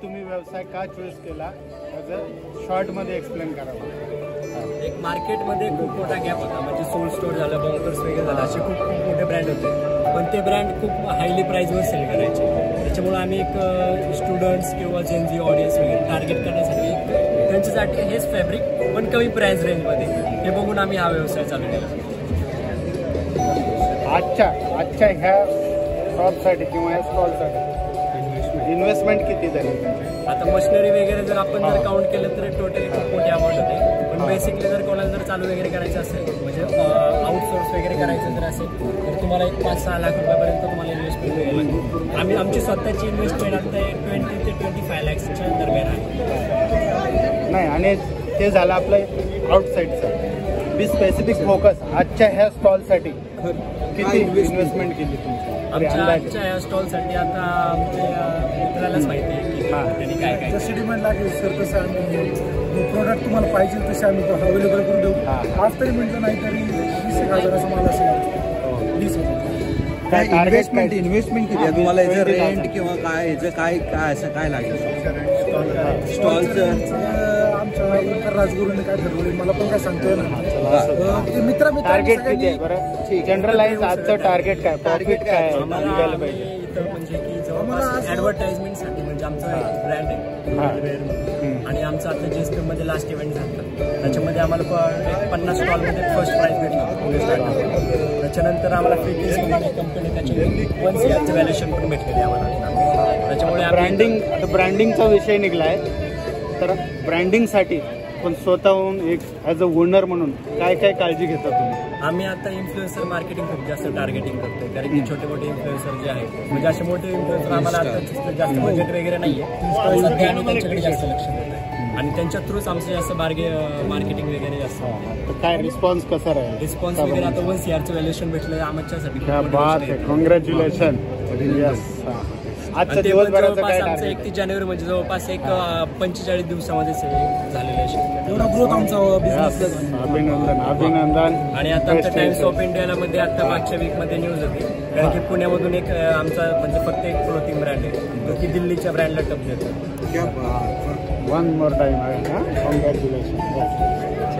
तुम्ही व्यवसाय का चूज केला त्याचं शॉर्टमध्ये एक्सप्लेन करा. एक मार्केटमध्ये खूप मोठा गॅप होता, म्हणजे सोल स्टोर झालं, बॉन्कर्स वगैरे झालं, असे खूप खूप मोठे ब्रँड होते, पण ते ब्रँड खूप हायली प्राईजवर सेल करायचे. त्याच्यामुळे आम्ही एक स्टुडंट्स किंवा जेनजी ऑडियन्स वगैरे टार्गेट करण्यासाठी त्यांच्यासाठी हेच फॅब्रिक पण कमी प्राईस रेंजमध्ये हे बघून आम्ही हा व्यवसाय चालू केला. आजच्या ह्या शॉपसाठी किंवा ह्या स्टॉलसाठी इन्व्हेस्टमेंट किती झाली? आता मशिनरी वगैरे जर आपण जर काउंट केलं तर टोटली खूप मोठी अमाऊंट होते, पण बेसिकली जर कोणाला जर चालू वगैरे करायचं असेल, म्हणजे आउटसोर्स वगैरे करायचं जर असेल तर तुम्हाला एक 5-6 लाख रुपयापर्यंत तुम्हाला इन्व्हेस्टमेंट मिळेल. आमची स्वतःची इन्व्हेस्टमेंट आता 20 ते 25 लाखच्या दरम्यान आहे. नाही, आणि ते झालं आपलं आउटसाईडचं. बी स्पेसिफिक फोकस आजच्या ह्या स्टॉलसाठी किती इन्व्हेस्टमेंट केली तुमची? आजच्या या स्टॉलसाठी आता आमच्या मित्रालाच माहिती आहे की त्यांनी काय काय जशी डिमांड लागेल सर तसं आम्ही प्रोडक्ट तुम्हाला पाहिजे तसे आम्ही अवेलेबल करून देऊ. आज तरी म्हटलं नाही तरी 20,000 माल असेल. 20,000 इन्व्हेस्टमेंट किती आहे तुम्हाला? याचं रेंट किंवा काय याचं काय असं काय लागेल स्टॉलचं? आमच्या राजगुरूने काय ठरवलं मला पण काय सांगतोय ना. मित्र टार्गेट किती आहे बरं? जनरलाइज आजचं टार्गेट काय, प्रॉफिट काय निघायला पाहिजे? म्हणजे की जवळपास ऍडव्हर्टाइजमेंटसाठी, म्हणजे आमचा ब्रँड आहे आणि आमचा आता GSP मध्ये लास्ट इव्हेंट झाला, त्याच्यामध्ये आम्हाला 50 स्टॉलमध्ये फर्स्ट प्राइज भेटलं. त्याच्यानंतर आम्हाला फिटनेस कंपनी त्याच्या 1 CRचं व्हॅल्युएशन पण भेटलेली आम्हाला. त्याच्यामुळे ब्रँडिंगचा विषय निघलाय, तर ब्रँडिंगसाठी पण स्वतःहून एक ॲज अ ओनर म्हणून काय काय काळजी घेता तुम्ही? आम्ही आता इन्फ्लुएन्सर मार्केटिंग खूप जास्त टार्गेटिंग करतो, कारण की छोटे मोठे इन्फ्लुएन्सर जे आहेत, म्हणजे असे मोठे इन्फ्लुएन्सर आम्हाला आता जास्त बजेट वगैरे नाहीये, सध्या आम्ही त्यांच्याकडे जास्त लक्ष देतो आणि त्यांच्या थ्रूच आमचं जास्त मार्केटिंग वगैरे जास्त. तर काय रिस्पॉन्स कसा राहील? रिस्पॉन्स वगैरे आता 1 CRचं व्हॅल्युएशन भेटलं आमच्यासाठी. कॉंग्रॅच्युलेशन. आजच्या दिवसभराचं काय आमचं 31 जानेवारी म्हणजे जवळपास एक 45 दिवसामध्ये झालेलं आहे. एवढा ग्रोथ आमचा बिझनेस. अभिनंदन. आणि आता आमच्या टाइम्स ऑफ इंडियाला मध्ये आता मागच्या वीकमध्ये न्यूज होती, कारण की पुण्यामधून एक आमचा म्हणजे फक्त एक क्लोथिंग ब्रँड आहे तो की दिल्लीच्या ब्रँडला टप देतो. वन मोर टाइम आहे. कॉंग्रॅच्युलेशन.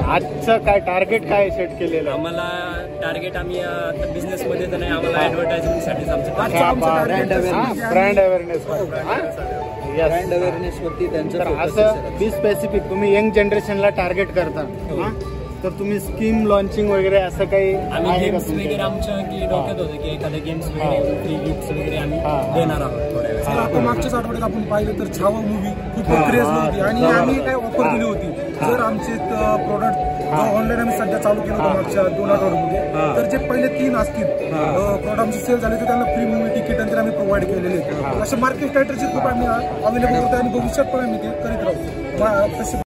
आजचं काय टार्गेट काय सेट केलेलं? आम्हाला टार्गेट आम्ही आता बिझनेसमध्ये तर नाही, आम्हाला ऍडव्हर्टायझमेंटसाठीच आमचं ब्रँड अवेअरनेस. ब्रँड अवेअरनेस वरती त्यांचं असं बी स्पेसिफिक तुम्ही यंग जनरेशनला टार्गेट करता, तर तुम्ही स्कीम लॉन्चिंग वगैरे असं काही? आम्ही गेम्स वगैरे आमच्या की डोक्यात होतं की एखाद्या गेम्स वगैरे फ्री गिफ्ट्स वगैरे आम्ही देणार आहोत थोड्या वेळेस. आता मागच्याच आठवड्यात आपण पाहिलं तर छावा मूवी खूप क्रेज होती आणि आम्ही काय ऑफर दिली होती, जर आमचे प्रोडक्ट ऑनलाईन आम्ही सध्या चालू केलं होतं मागच्या 2 आठवड्यामध्ये, तर जे पहिले 3 असतील प्रोडक्ट आमचे सेल झाले तर त्यांना फ्री मूवी तिकीट आणि आम्ही प्रोव्हाइड केलेले आहेत. असे मार्केट स्ट्रॅटेजी खूप आम्ही अवेलेबल होतो आणि भविष्यात पण आम्ही ते करीत राहू.